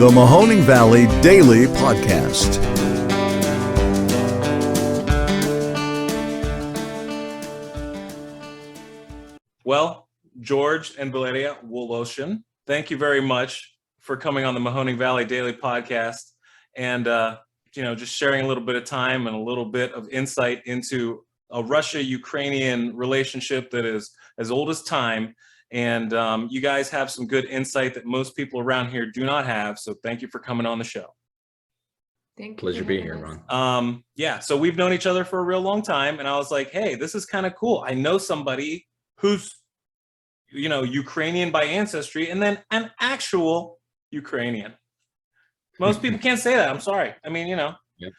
the Mahoning Valley Daily Podcast. Well, George and Valeria Woloshin, thank you very much for coming on the Mahoning Valley Daily Podcast and, just sharing a little bit of time and a little bit of insight into a Russia-Ukrainian relationship that is as old as time. And you guys have some good insight that most people around here do not have. So thank you for coming on the show. Thank you. Pleasure being here, Ron. So we've known each other for a real long time. And I was like, hey, this is kind of cool. I know somebody who's, Ukrainian by ancestry and then an actual Ukrainian. Most people can't say that. I'm sorry. I mean, Yep.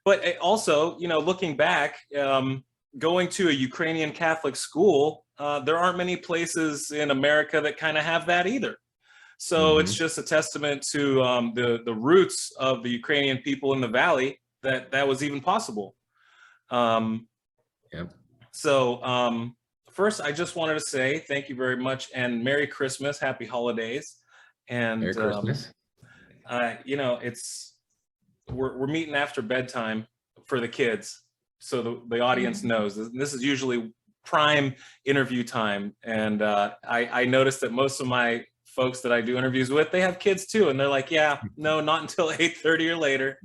But also, looking back, going to a Ukrainian Catholic school, there aren't many places in America that kind of have that either. So it's just a testament to the roots of the Ukrainian people in the Valley that was even possible. Yep. So first, I just wanted to say thank you very much and Merry Christmas, Happy Holidays. And Merry Christmas. We're meeting after bedtime for the kids, so the audience knows this is usually prime interview time. And I noticed that most of my folks that I do interviews with, they have kids too, and they're like, yeah, no, not until 8:30 or later.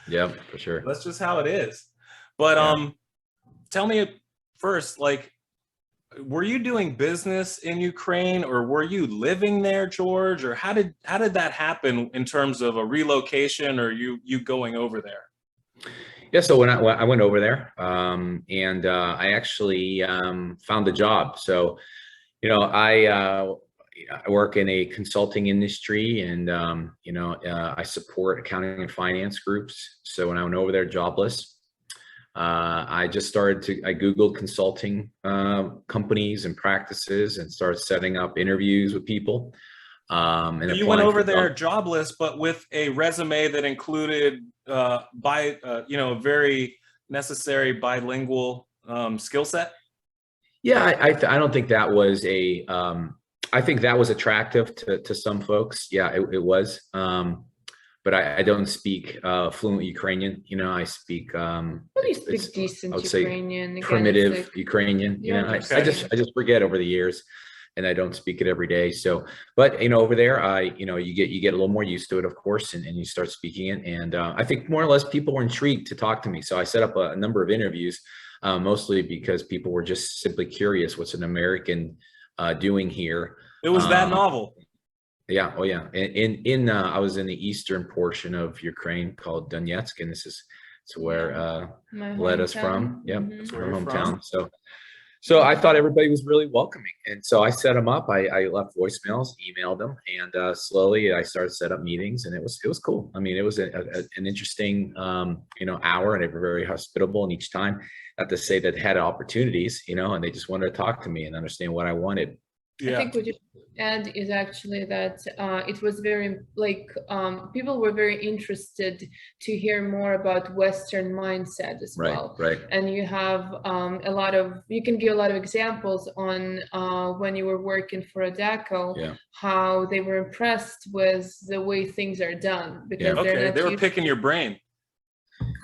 Yeah, for sure. That's just how it is. But tell me first, were you doing business in Ukraine, or were you living there, George? Or how did that happen in terms of a relocation or you going over there? Yeah, so when I went over there, and I actually found a job. So, I work in a consulting industry, and I support accounting and finance groups. So when I went over there jobless, I Googled consulting companies and practices and started setting up interviews with people. And you went over there jobless, but with a resume that included a very necessary bilingual skill set. Yeah, I don't think that was I think that was attractive to some folks. Yeah, it was. But I don't speak fluent Ukrainian. I speak. You speak decent Ukrainian. Say primitive Ukrainian. Yeah, I just forget over the years, and I don't speak it every day. So, but over there, you get a little more used to it, of course, and you start speaking it. And I think more or less people were intrigued to talk to me. So I set up a number of interviews, mostly because people were just simply curious, what's an American doing here? It was that novel. Yeah. Oh, yeah. I was in the eastern portion of Ukraine called Donetsk, and it's where led us from. Yeah, it's our hometown. So I thought everybody was really welcoming, and so I set them up. I left voicemails, emailed them, and slowly I started to set up meetings, and it was cool. I mean, it was an interesting hour, and they were very hospitable. And each time, not to say that they had opportunities, and they just wanted to talk to me and understand what I wanted. Yeah. I think what you add is actually that it was very people were very interested to hear more about Western mindset as well. Right. And you have you can give a lot of examples on when you were working for ADACO, how they were impressed with the way things are done, because they were picking your brain.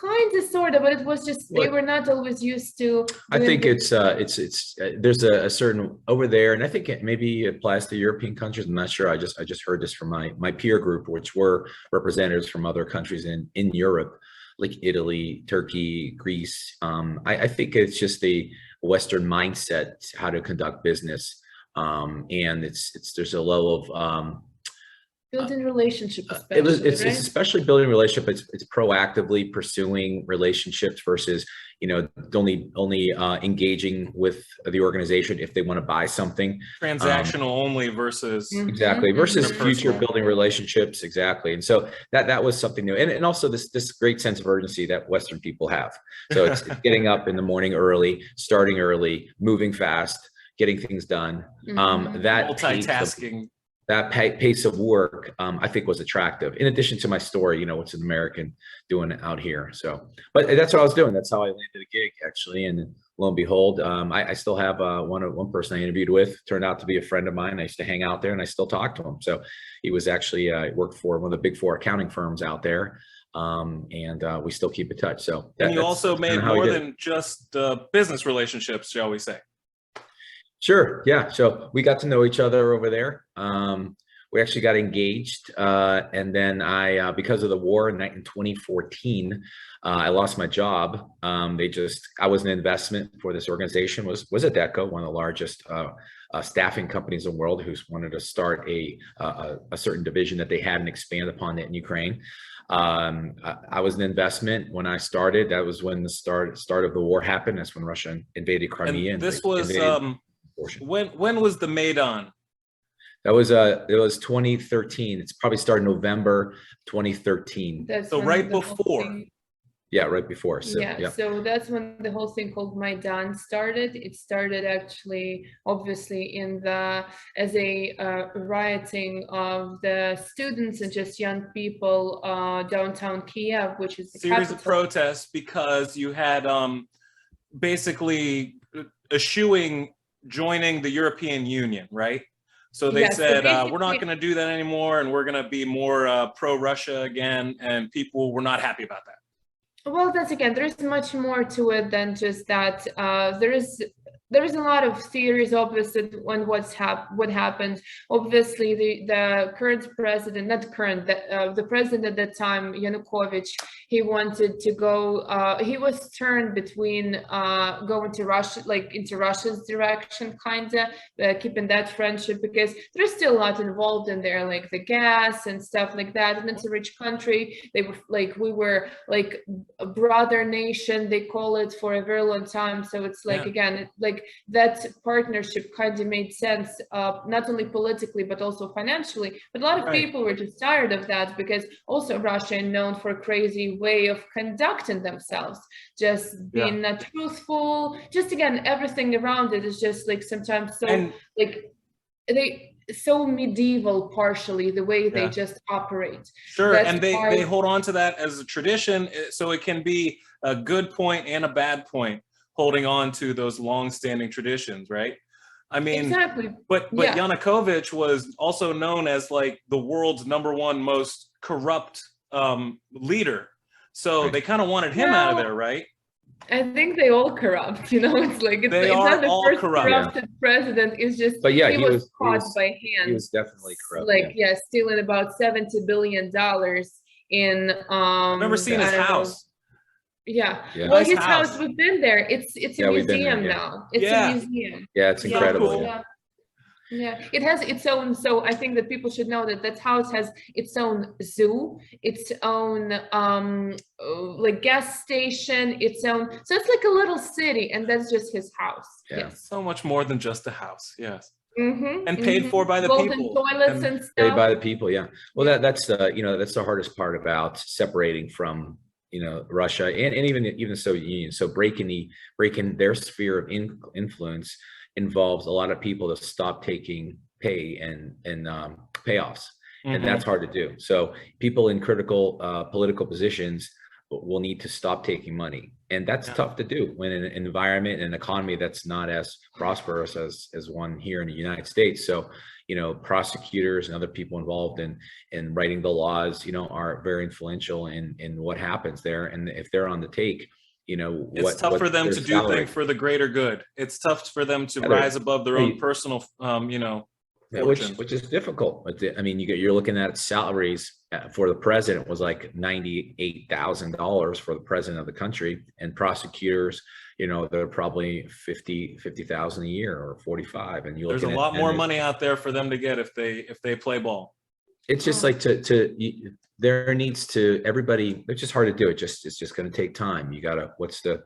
Kind of, sort of, but it was just they were not always used to. I think it's there's a certain over there, and I think it maybe applies to European countries. I'm not sure. I just heard this from my peer group, which were representatives from other countries in Europe, like Italy, Turkey, Greece. I think it's just a Western mindset how to conduct business, and there's a level of building relationship, it's especially building relationship. It's proactively pursuing relationships versus only engaging with the organization if they want to buy something. Transactional only versus versus future building relationships. Exactly. And so that was something new, and also this great sense of urgency that Western people have. So it's getting up in the morning early, starting early, moving fast, getting things done. That multitasking. that pace of work, I think was attractive. In addition to my story, what's an American doing out here. So, but that's what I was doing. That's how I landed a gig, actually. And lo and behold, I still have one person I interviewed with turned out to be a friend of mine. I used to hang out there, and I still talk to him. So he was actually worked for one of the big 4 accounting firms out there. And we still keep in touch. So and you also made more than just business relationships, shall we say? Sure. Yeah. So we got to know each other over there. We actually got engaged. And then because of the war in 2014, I lost my job. I was an investment for this organization, was Adecco, one of the largest staffing companies in the world, who wanted to start a certain division that they had and expand upon it in Ukraine. I was an investment when I started. That was when the start of the war happened. That's when Russia invaded Crimea. And this was when was the Maidan? That was it was 2013. It's probably started November 2013. So right before. Yeah, right before. So, yeah, so that's when the whole thing called Maidan started. It started actually, obviously, as a rioting of the students and just young people downtown Kiev, which is the series of protests, because you had basically eschewing joining the European Union, right? So they said, we're not going to do that anymore, and we're going to be more pro-Russia again, and people were not happy about that. Well, there's much more to it than just that. There is a lot of theories, obviously, on what happened. Obviously, the current president, the president at that time, Yanukovych, he wanted to go. He was turned between going to Russia, like into Russia's direction, keeping that friendship, because there's still a lot involved in there, like the gas and stuff like that. And it's a rich country. We were like a brother nation, they call it, for a very long time. So it's again, that partnership kind of made sense, not only politically but also financially. But a lot of people were just tired of that, because also Russia is known for a crazy way of conducting themselves, just being not truthful. Just again, everything around it is just like sometimes so medieval, partially, the way they just operate. Sure. That's and they hold on to that as a tradition, so it can be a good point and a bad point, holding on to those long-standing traditions, right? I mean, exactly. But Yanukovych was also known as like the world's #1 most corrupt leader. So they kind of wanted him out of there, right? I think they all corrupt, it's not the first corrupted president. It's just, but he was caught by hand. He was definitely corrupt. Stealing about $70 billion in. I remember seeing his house. Yeah. Well, his house, we've been there. It's a museum now. It's a museum. Yeah, it's incredible. Cool. Yeah, it has its own. So I think that people should know that house has its own zoo, its own gas station, its own. So it's like a little city, and that's just his house. Yeah, yes. So much more than just a house. Yes. Mm-hmm, and paid for by the people. Toilets and stuff. Paid by the people. Yeah. Well, that's that's the hardest part about separating from Russia and even the Soviet Union. So breaking their sphere of influence involves a lot of people to stop taking pay and payoffs, and that's hard to do. So people in critical political positions will need to stop taking money, and that's tough to do when in an environment and an economy that's not as prosperous as one here in the United States. So prosecutors and other people involved in writing the laws are very influential in what happens there, and if they're on the take, it's tough for them to do things for the greater good. It's tough for them to rise above their own personal, which is difficult. I mean, you're looking at salaries for the president was like $98,000 for the president of the country, and prosecutors, they're probably 50,000 a year or 45. And there's a lot more money out there for them to get if they play ball. It's just like there needs to everybody. It's just hard to do it. It's just going to take time. You gotta. What's the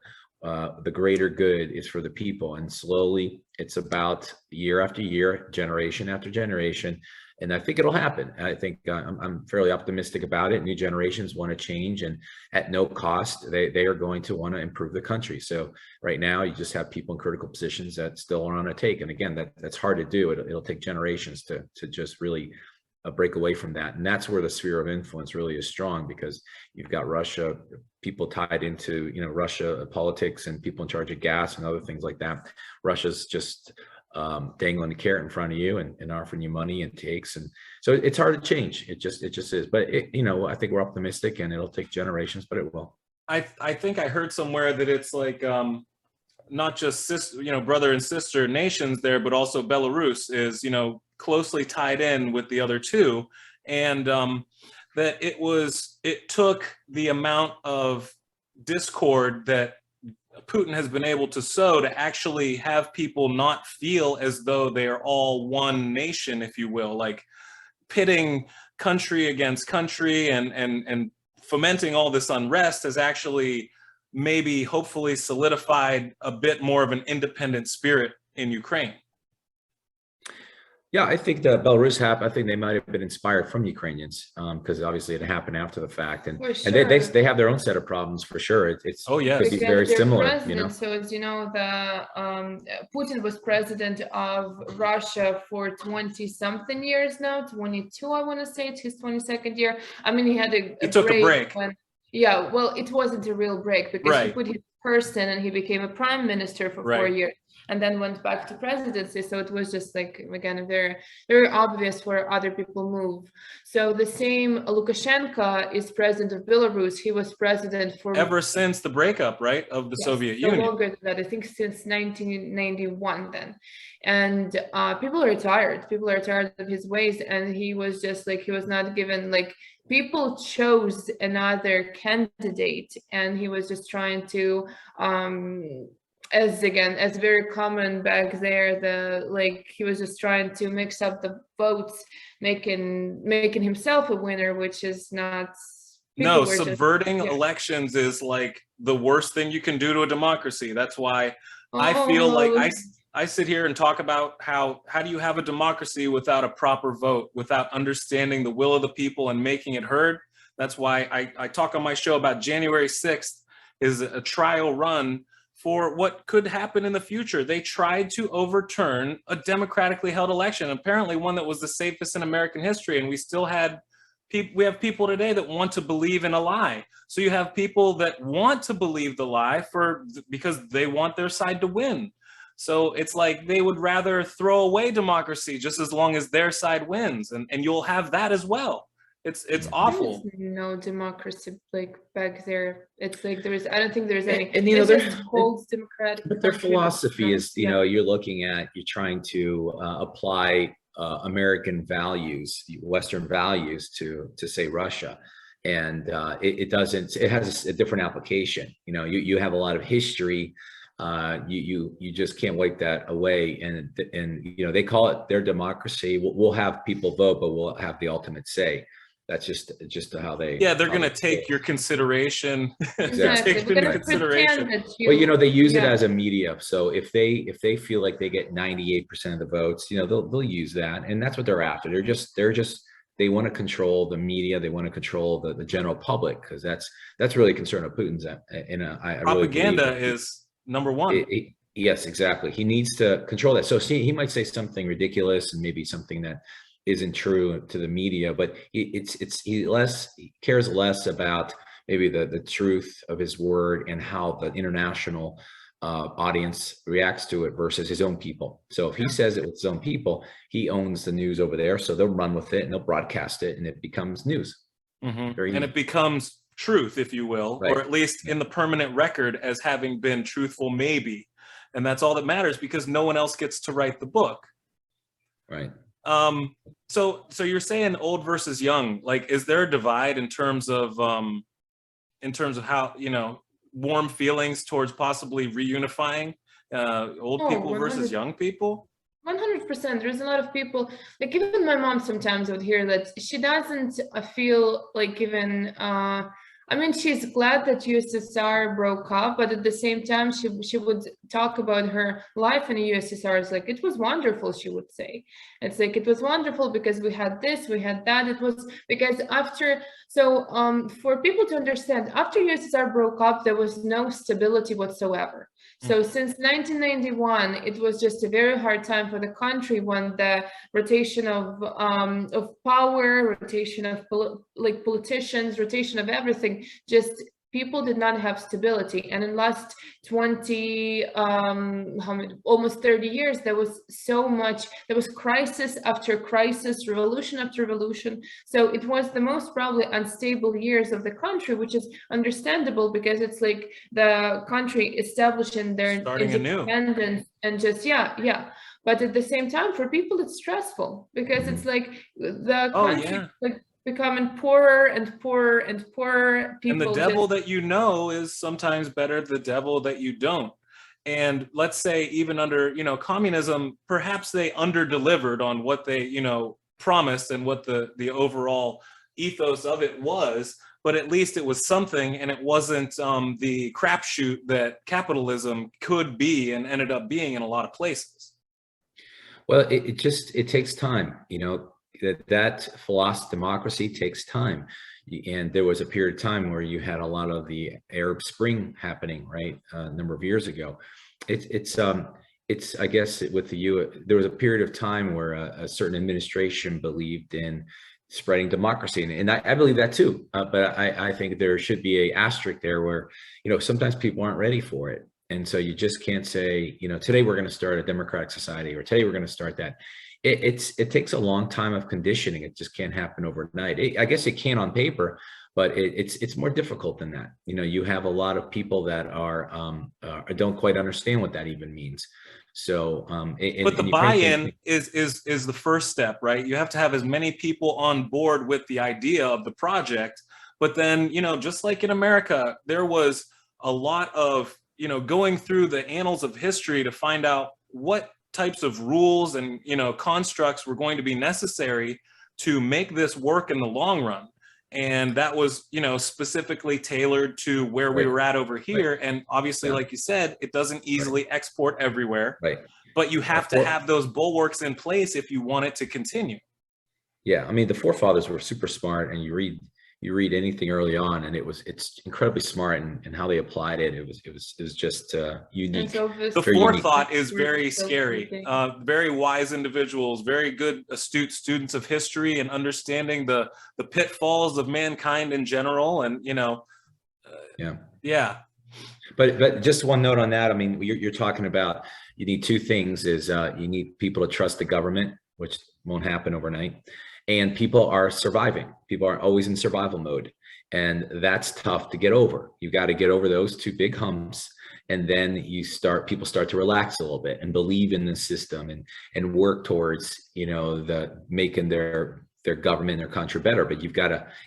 greater good is for the people, and slowly it's about year after year, generation after generation. And I think it'll happen. I think I'm fairly optimistic about it. New generations want to change, and at no cost, they are going to want to improve the country. So right now, you just have people in critical positions that still are on a take. And again, that's hard to do. It'll take generations to just really break away from that. And that's where the sphere of influence really is strong, because you've got Russia, people tied into, Russia politics, and people in charge of gas and other things like that. Russia's just dangling a carrot in front of you and offering you money and takes. And so it's hard to change. It just is. But I think we're optimistic, and it'll take generations, but it will. I think I heard somewhere that it's like not just brother and sister nations there, but also Belarus is, closely tied in with the other two. And that it took the amount of discord that Putin has been able to sow to actually have people not feel as though they are all one nation, if you will, like pitting country against country and fomenting all this unrest has actually maybe hopefully solidified a bit more of an independent spirit in Ukraine. Yeah, I think that Belarus I think they might have been inspired from Ukrainians, because obviously it happened after the fact, and they have their own set of problems for sure. It's could be very similar. So as you know, Putin was president of Russia for 20-something years now, 22, I want to say. It's his 22nd year. I mean, he had a break. Yeah, well, it wasn't a real break, because he put his person and he became a prime minister for 4 years. And then went back to presidency. So it was just like, again, very, very obvious where other people move. So the same Lukashenko is president of Belarus. He was president for ever since the breakup, right, of the Soviet Union. Longer than that, I think since 1991 then. And people are tired. People are tired of his ways. And he was just like, he was not given, like, people chose another candidate, and he was just trying to as very common back there, he was just trying to mix up the votes, making himself a winner, which is not. No, subverting elections is like the worst thing you can do to a democracy. That's why I feel like I sit here and talk about how do you have a democracy without a proper vote, without understanding the will of the people and making it heard. That's why I talk on my show about January 6th is a trial run for what could happen in the future. They tried to overturn a democratically held election, apparently one that was the safest in American history, and we still had we have people today that want to believe in a lie. So you have people that want to believe the lie because they want their side to win. So it's like they would rather throw away democracy just as long as their side wins, and you'll have that as well. It's awful. There's no democracy like back there. It's like I don't think there's any. And there's holds democratic. But their philosophy is, you're trying to apply American values, Western values to say Russia, and it doesn't. It has a different application. You have a lot of history. You just can't wipe that away, and they call it their democracy. We'll have people vote, but we'll have the ultimate say. That's just how they. Yeah, they're going to take your consideration. Exactly. Take into consideration. Well, they use it as a media. So if they feel like they get 98% of the votes, they'll use that, and that's what they're after. They want to control the media. They want to control the general public, because that's really a concern of Putin's. Propaganda is number one. Yes, exactly. He needs to control that. So he might say something ridiculous and maybe something that isn't true to the media, but he cares less about maybe the truth of his word and how the international audience reacts to it versus his own people. So if he says it with his own people, he owns the news over there, so they'll run with it and they'll broadcast it, and it becomes news. And it becomes truth, if you will, right. Or at least in the permanent record as having been truthful, maybe. And that's all that matters, because no one else gets to write the book. Right. So you're saying old versus young. Like, is there a divide in terms of how, warm feelings towards possibly reunifying old people versus young people? 100%. There's a lot of people, like even my mom sometimes would hear that she doesn't feel like even I mean, she's glad that USSR broke up, but at the same time, she would talk about her life in the USSR. It's like, it was wonderful, she would say. It's like, it was wonderful because we had this, we had that. It was because after, so for people to understand, after USSR broke up, there was no stability whatsoever. So since 1991, it was just a very hard time for the country when the rotation of power, rotation of politicians, rotation of everything, just people did not have stability. And in last 20, almost 30 years, there was so much, there was crisis after crisis, revolution after revolution. So it was the most probably unstable years of the country, which is understandable because it's like the country establishing their independence and just, But at the same time, for people, it's stressful because it's like the country like becoming poorer and poorer and poorer. People and the devil that you know is sometimes better the devil that you don't. And let's say even under, communism, perhaps they under-delivered on what they, promised and what the overall ethos of it was, but at least it was something, and it wasn't the crapshoot that capitalism could be and ended up being in a lot of places. Well, it takes time, that philosophy, democracy takes time. And there was a period of time where you had a lot of the Arab Spring happening, right? A number of years ago. It's I guess with there was a period of time where a certain administration believed in spreading democracy. And I believe that too. But I think there should be a asterisk there where, sometimes people aren't ready for it. And so you just can't say, today we're going to start a democratic society, or today we're going to start that. It takes a long time of conditioning. It just can't happen overnight. I guess it can on paper, but it's more difficult than that. You have a lot of people that don't quite understand what that even means. So, but the buy-in is the first step, right? You have to have as many people on board with the idea of the project. But then, just like in America, there was a lot of going through the annals of history to find out what types of rules and constructs were going to be necessary to make this work in the long run. And that was specifically tailored to where we were at over here. And obviously, like you said, it doesn't easily export everywhere, but you have to have those bulwarks in place if you want it to continue. Yeah, I mean, the forefathers were super smart, and you read anything early on, and it's incredibly smart, and how they applied it. It was just unique. The forethought is very scary. Very wise individuals, very good, astute students of history, and understanding the pitfalls of mankind in general. And But just one note on that. I mean, you're talking about, you need two things: is you need people to trust the government, which won't happen overnight. And people are surviving. People are always in survival mode. And that's tough to get over. You got to get over those two big humps. And then people start to relax a little bit and believe in the system and work towards, making their government, their country better. But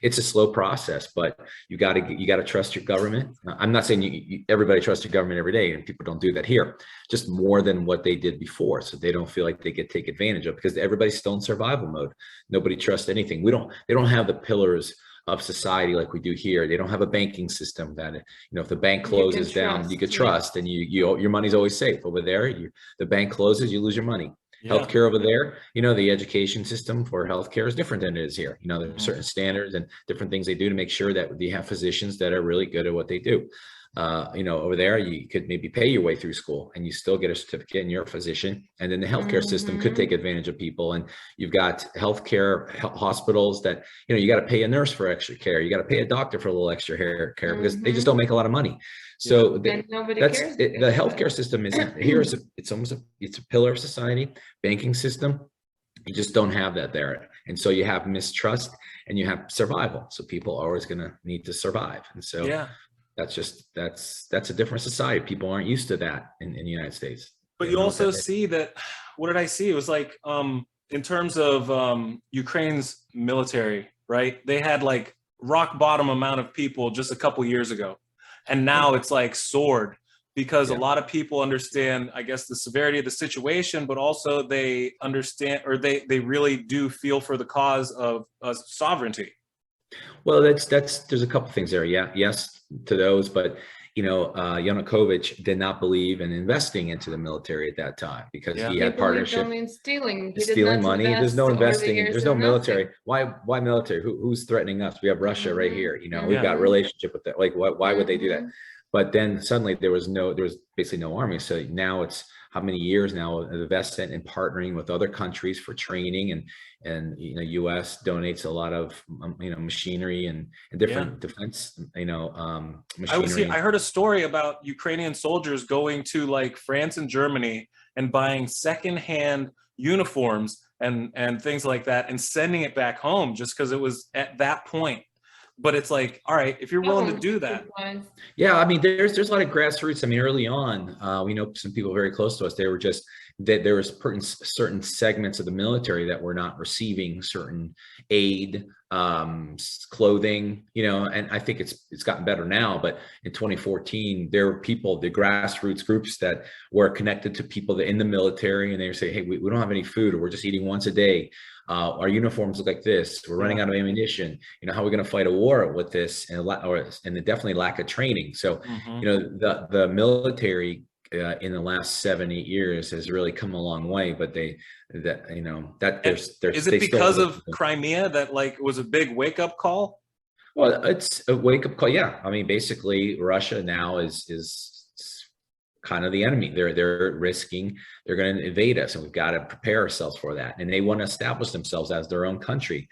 it's a slow process, but you got to trust your government. I'm not saying everybody trusts your government every day, and people don't do that here, just more than what they did before. So they don't feel like they get taken advantage of, because everybody's still in survival mode. Nobody trusts anything. They don't have the pillars of society like we do here. They don't have a banking system that, if the bank closes down, you could trust, and your money's always safe. Over there, the bank closes, you lose your money. Healthcare over there, the education system for healthcare is different than it is here. There are certain standards and different things they do to make sure that they have physicians that are really good at what they do. Over there, you could maybe pay your way through school and you still get a certificate and you're a physician. And then the healthcare system could take advantage of people. And you've got healthcare hospitals that, you got to pay a nurse for extra care. You got to pay a doctor for a little extra care because they just don't make a lot of money. So the healthcare system isn't here. It's a pillar of society. Banking system, you just don't have that there. And so you have mistrust and you have survival. So people are always going to need to survive. And so that's a different society. People aren't used to that in the United States. But you also see that, what did I see? It was like, in terms of Ukraine's military, right? They had like rock bottom amount of people just a couple years ago. And now it's like soared, because a lot of people understand, I guess, the severity of the situation, but also they understand, or they really do feel for the cause of sovereignty. Well, there's a couple things there. Yeah, yes to those, but Yanukovych did not believe in investing into the military at that time because he had partnership. Only in stealing. He stealing money. There's no investing. There's no military. Nothing. Why military? Who's threatening us? We have Russia right here. We've got a relationship with that. Like, why would they do that? But then suddenly there was basically no army. So now it's how many years now of investment and partnering with other countries for training, and U.S. donates a lot of machinery and different defense machinery. I heard a story about Ukrainian soldiers going to like France and Germany and buying secondhand uniforms and things like that and sending it back home just because it was at that point. But it's like, all right, if you're willing to do that. Yeah, I mean, there's a lot of grassroots. I mean, early on, we know some people very close to us. They were just that there was certain segments of the military that were not receiving certain aid, clothing, and I think it's gotten better now. But in 2014, there were people, the grassroots groups that were connected to people in the military, and they would say, hey, we don't have any food, or we're just eating once a day. Our uniforms look like this. We're running out of ammunition. How are we going to fight a war with this? And definitely lack of training. So, the military in the last 7-8 years has really come a long way. But is it because of Crimea that like was a big wake up call? Well, it's a wake up call. Yeah, I mean, basically, Russia now is kind of the enemy. They're risking, they're going to invade us, and we've got to prepare ourselves for that. And they want to establish themselves as their own country.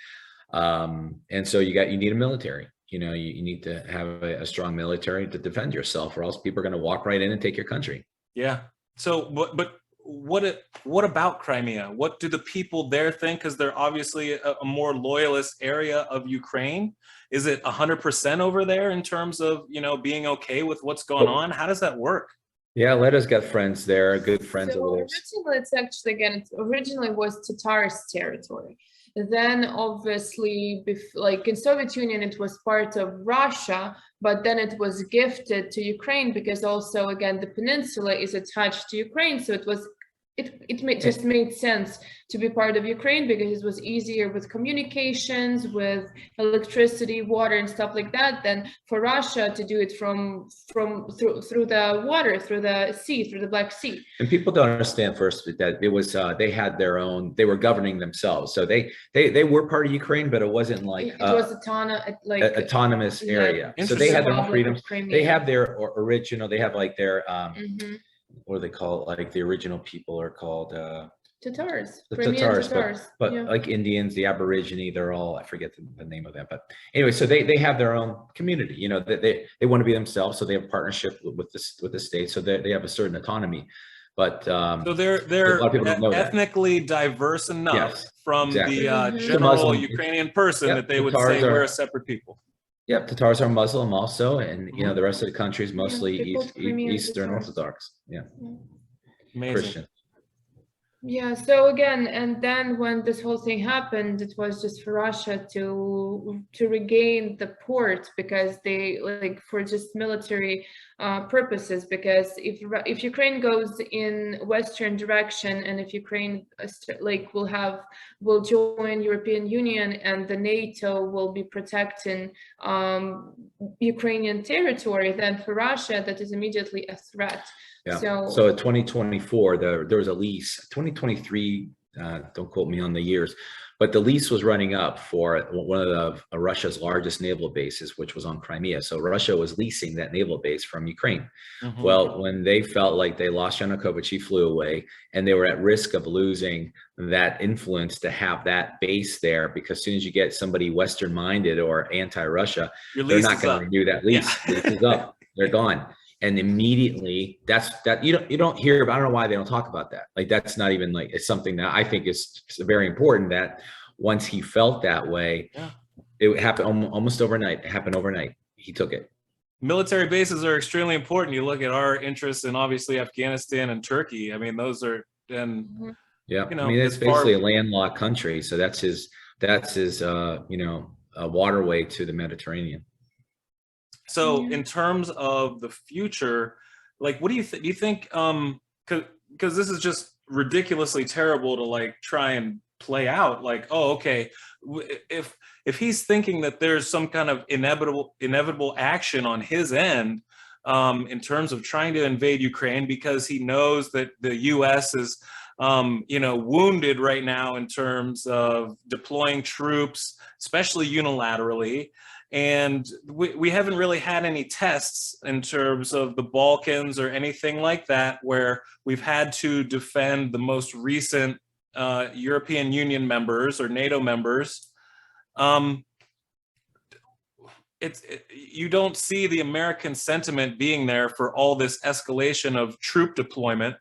And so you need a military. You need to have a strong military to defend yourself, or else people are going to walk right in and take your country. Yeah. So, but what about Crimea? What do the people there think? Because they're obviously a more loyalist area of Ukraine. Is it 100% over there in terms of being okay with what's going on? How does that work? Yeah, Leta's got friends there, good friends over there. Originally, originally was Tatars territory. Then obviously, like in Soviet Union, it was part of Russia, but then it was gifted to Ukraine because also, again, the peninsula is attached to Ukraine. So it just made sense to be part of Ukraine because it was easier with communications, with electricity, water, and stuff like that, than for Russia to do it through the water, through the sea, through the Black Sea. And people don't understand first that it was they had their own. They were governing themselves, so they were part of Ukraine, but it wasn't like it was autonomous area. So they had their own freedoms. They have their original. They have like their what do they call it? Like the original people are called Tatars. The Tatars, but like Indians, the Aborigine, they're all, I forget the name of them. But anyway, so they have their own community. They want to be themselves, so they have partnership with the state, so they have a certain autonomy. But so they're ethnically diverse enough from the general Ukrainian person that they would say we're a separate people. Yep, Tatars are Muslim also, and the rest of the country is mostly Eastern Orthodox. Yeah, amazing. Christian. Yeah, so again, and then when this whole thing happened, it was just for Russia to regain the port because they for just military purposes. Because if Ukraine goes in Western direction, and if Ukraine will join European Union, and the NATO will be protecting Ukrainian territory, then for Russia that is immediately a threat. Yeah. So in 2024, there was a lease. 2023, don't quote me on the years, but the lease was running up for one of Russia's largest naval bases, which was on Crimea. So Russia was leasing that naval base from Ukraine. Well, when they felt like they lost Yanukovych, he flew away, and they were at risk of losing that influence to have that base there, because as soon as you get somebody Western-minded or anti-Russia, they're not going to renew that lease. Yeah. Lease is up. They're gone. And immediately you don't hear about. I don't know why they don't talk about that. Like, that's not even like, it's something that I think is very important, that once he felt that way, it happened almost overnight. It happened overnight. He took it. Military bases are extremely important. You look at our interests in obviously Afghanistan and Turkey. I mean, those are I mean, it's basically a landlocked country. So that's his waterway to the Mediterranean. So in terms of the future, like, what do you think? Do you think, because this is just ridiculously terrible to like try and play out. Like, oh, okay, if he's thinking that there's some kind of inevitable action on his end in terms of trying to invade Ukraine because he knows that the U.S. is wounded right now in terms of deploying troops, especially unilaterally. And we haven't really had any tests in terms of the Balkans or anything like that, where we've had to defend the most recent European Union members or NATO members. You don't see the American sentiment being there for all this escalation of troop deployment.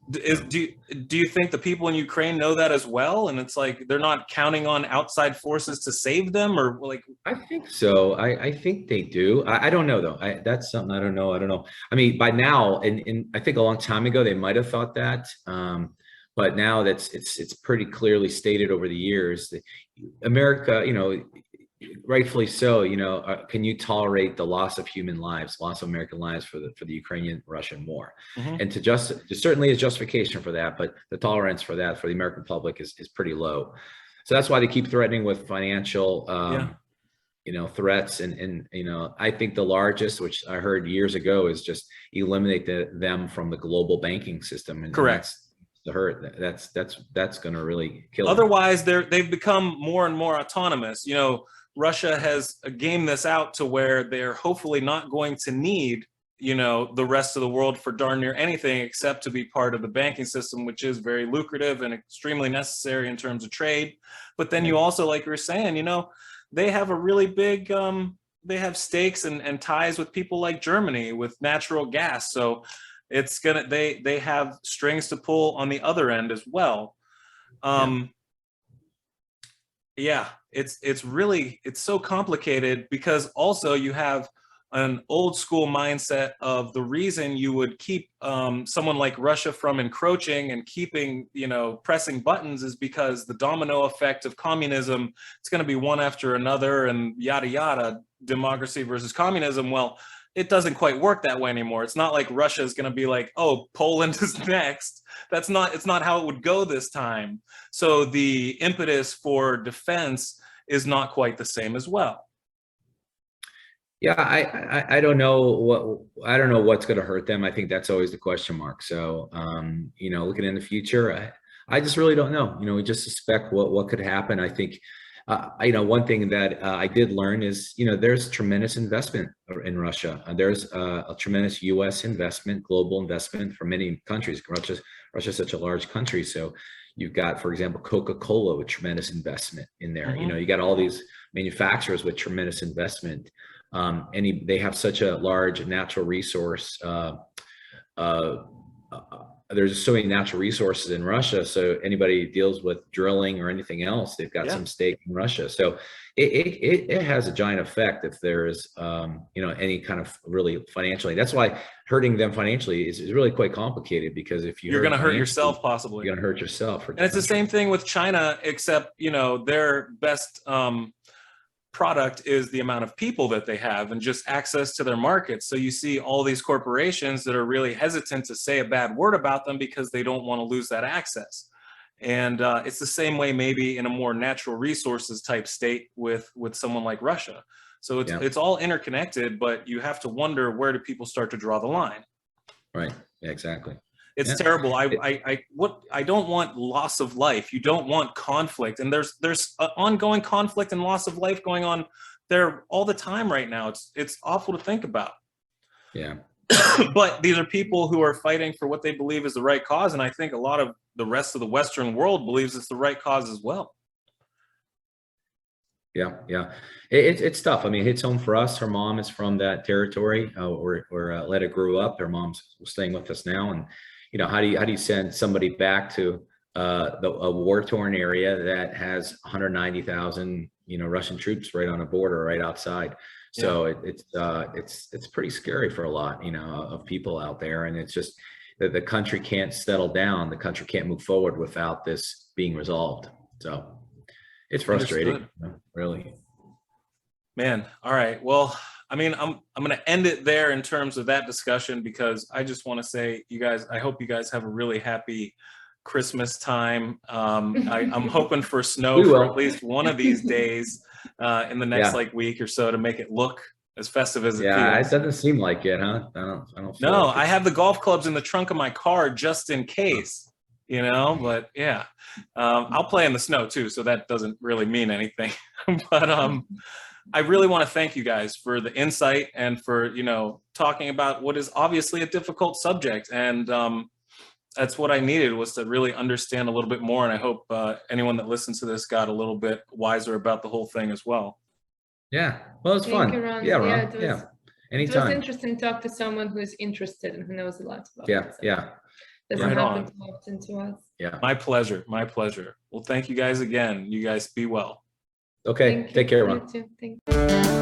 Do you think the people in Ukraine know that as well? And it's like they're not counting on outside forces to save them, or like? I think so. I think they do. I don't know though. That's something I don't know. I mean, by now, and I think a long time ago they might have thought that, but now it's pretty clearly stated over the years that America, rightfully so, can you tolerate the loss of human lives, loss of American lives for the Ukrainian-Russian war? Mm-hmm. And there certainly is justification for that, but the tolerance for that for the American public is pretty low. So that's why they keep threatening with financial threats. And I think the largest, which I heard years ago, is just eliminate them from the global banking system. And correct. To hurt. That's going to really kill them. Otherwise, they've become more and more autonomous. Russia has gamed this out to where they're hopefully not going to need, the rest of the world for darn near anything except to be part of the banking system, which is very lucrative and extremely necessary in terms of trade. But then you also, like you were saying, they have a really big, they have stakes and ties with people like Germany with natural gas. So they have strings to pull on the other end as well. It's so complicated because also you have an old school mindset of the reason you would keep someone like Russia from encroaching and keeping, pressing buttons is because the domino effect of communism, it's going to be one after another and yada, yada, democracy versus communism. Well, it doesn't quite work that way anymore. It's not like Russia is going to be like, oh, Poland is next. It's not how it would go this time. So the impetus for defense is not quite the same as well. Yeah, I don't know what's going to hurt them. I think that's always the question mark. So, looking in the future, I just really don't know. We just suspect what could happen. I think, one thing that I did learn is, there's tremendous investment in Russia. There's a tremendous U.S. investment, global investment from many countries. Russia's such a large country. So you've got, for example, Coca-Cola with tremendous investment in there. Mm-hmm. You got all these manufacturers with tremendous investment. And they have such a large natural resource. There's so many natural resources in Russia. So anybody who deals with drilling or anything else, they've got some stake in Russia. So it has a giant effect if there is, any kind of really financially. That's why hurting them financially is really quite complicated, because if you're going to hurt yourself, possibly. You're going to hurt yourself. And it's the same thing with China, except, their best product is the amount of people that they have and just access to their markets. So you see all these corporations that are really hesitant to say a bad word about them because they don't want to lose that access. And it's the same way maybe in a more natural resources type state with someone like Russia. So it's all interconnected, but you have to wonder, where do people start to draw the line? Right. Yeah, exactly. It's terrible. I don't want loss of life. You don't want conflict, and there's ongoing conflict and loss of life going on there all the time right now. It's awful to think about. Yeah. But these are people who are fighting for what they believe is the right cause, and I think a lot of the rest of the Western world believes it's the right cause as well. Yeah. It's tough. I mean, it hits home for us. Her mom is from that territory where Letta grew up. Her mom's staying with us now, and how do you send somebody back to a war-torn area that has 190,000 Russian troops right on a border right outside? So it's pretty scary for a lot of people out there, and it's just that the country can't settle down. The country can't move forward without this being resolved. So it's frustrating, really. Man, all right. Well, I mean, I'm going to end it there in terms of that discussion, because I just want to say, you guys, I hope you guys have a really happy Christmas time. I'm hoping for snow We for will. at least one of these days in the next Yeah. like week or so to make it look as festive as it Yeah, it feels. doesn't seem like it, huh? I don't feel No, like I have the golf clubs in the trunk of my car just in case, you know, but yeah, I'll play in the snow too. So that doesn't really mean anything, but I really want to thank you guys for the insight and for, you know, talking about what is obviously a difficult subject. And that's what I needed, was to really understand a little bit more. And I hope anyone that listens to this got a little bit wiser about the whole thing as well. Yeah, well, it's Thank fun. you, Ron. Yeah, Ron. Yeah, it was, Yeah, it was anytime. interesting to talk to someone who's interested and who knows a lot about Yeah, it. So yeah, doesn't Right happen on. too often to us. yeah. My pleasure. My pleasure. Well, thank you guys again. You guys be well. Okay, Thank you. take care, You Ron. too. Thank you.